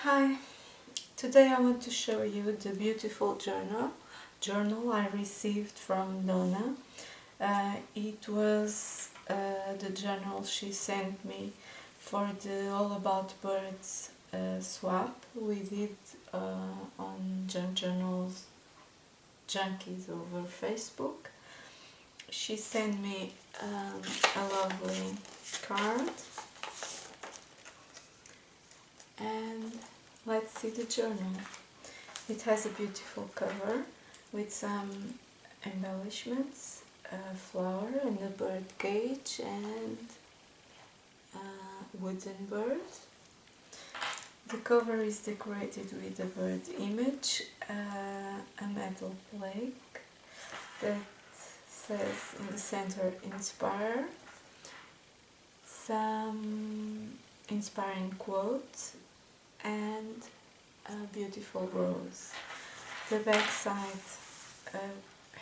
Hi, today I want to show you the beautiful journal I received from Dawna. It was the journal she sent me for the All About Birds swap we did on Junk Journal Junkies over Facebook. She sent me a lovely card, and let's see the journal. It has a beautiful cover with some embellishments, a flower and a bird cage and a wooden bird. The cover is decorated with a bird image, a metal plaque that says in the center "Inspire", some inspiring quotes and a beautiful rose. The back side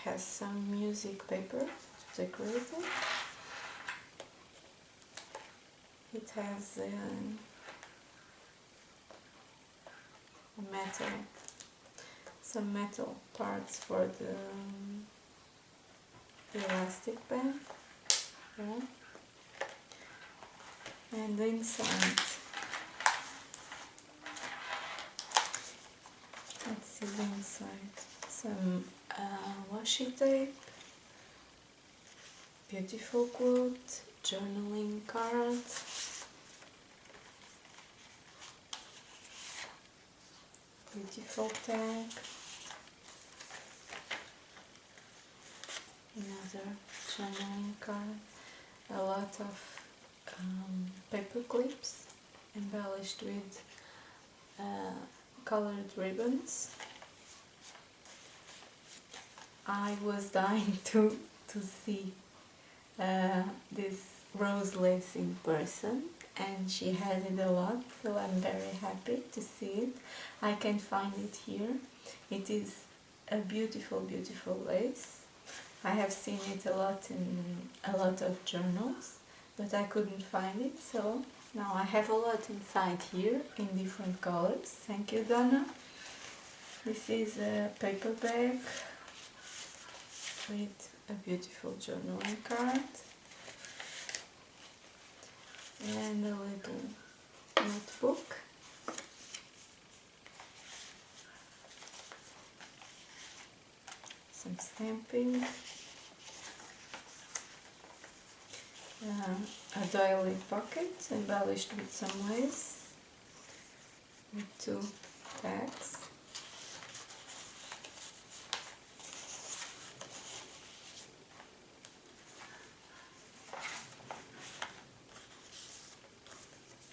has some music paper to decorate it. It has some metal parts for the elastic band, yeah. And inside, let's see the inside, some washi tape, beautiful quote, journaling card, beautiful tag, another journaling card, a lot of paper clips embellished with colored ribbons. I was dying to see this rose lace in person, and she had it a lot, so I'm very happy to see it. I can find it here. It is a beautiful, beautiful lace. I have seen it a lot in a lot of journals, but I couldn't find it, so now I have a lot inside here in different colors. Thank you, Dawna. This is a paper bag with a beautiful journaling card and a little notebook. Some stamping, a doily pocket embellished with some lace, with two tags,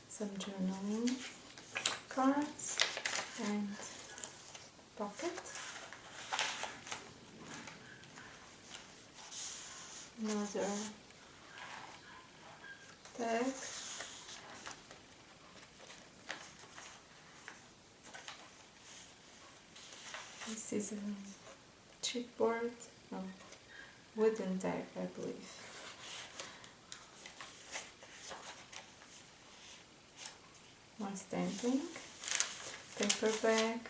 some journaling cards and pocket, another tag, this is a chipboard, no, wooden tag I believe. More stamping, paper bag,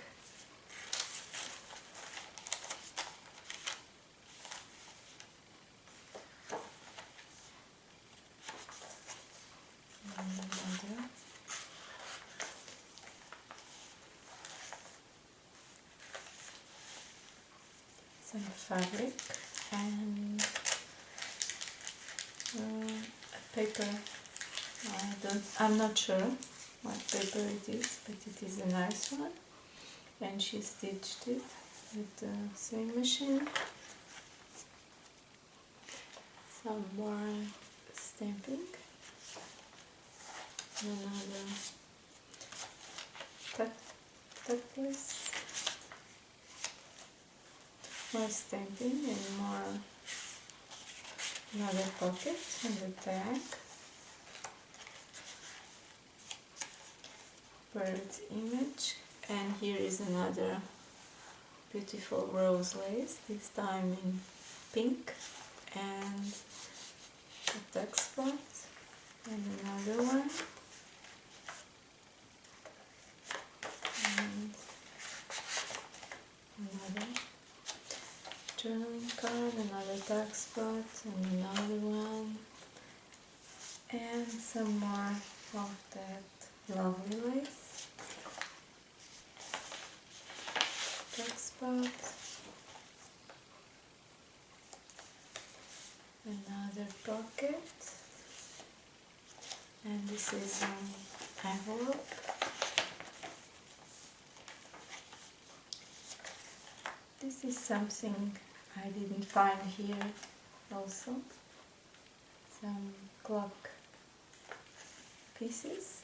another, some fabric and a paper. I'm not sure what paper it is, but it is a nice one, and she stitched it with the sewing machine. Some more stamping, another tuckless, more stamping and more, another pocket and a tag, bird image, and here is another beautiful rose lace, this time in pink, and a duck spot, and another one, journaling card, another dark spot, and another one, and some more of that lovely lace. Dark spot, another pocket, and this is an envelope. This is something I didn't find here also. Some clock pieces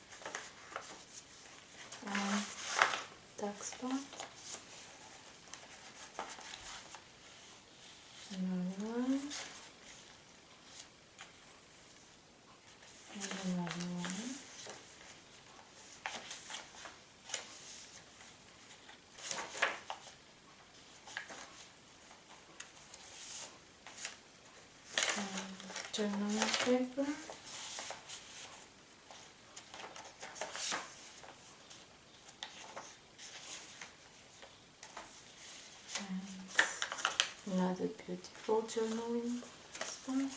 and dark spot. Another one. And another one. Journaling paper, and another beautiful journaling spot,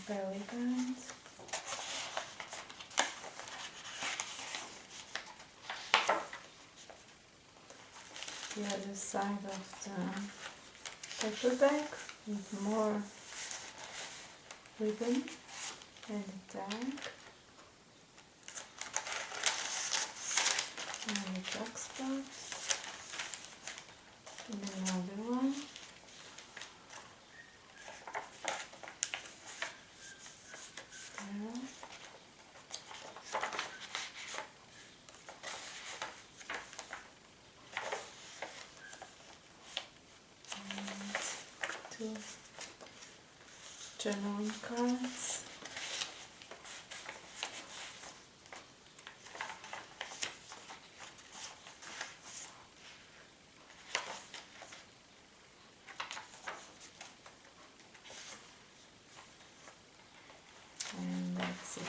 belly band, the other side of the paper bag with more ribbon and a tag, and a dark spot, and another one, there. Two journaling cards, and that's it.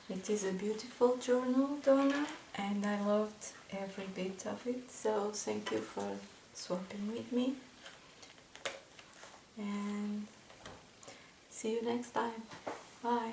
It is a beautiful journal, Dawna, and I loved every bit of it, so thank you for swapping with me. And see you next time. Bye.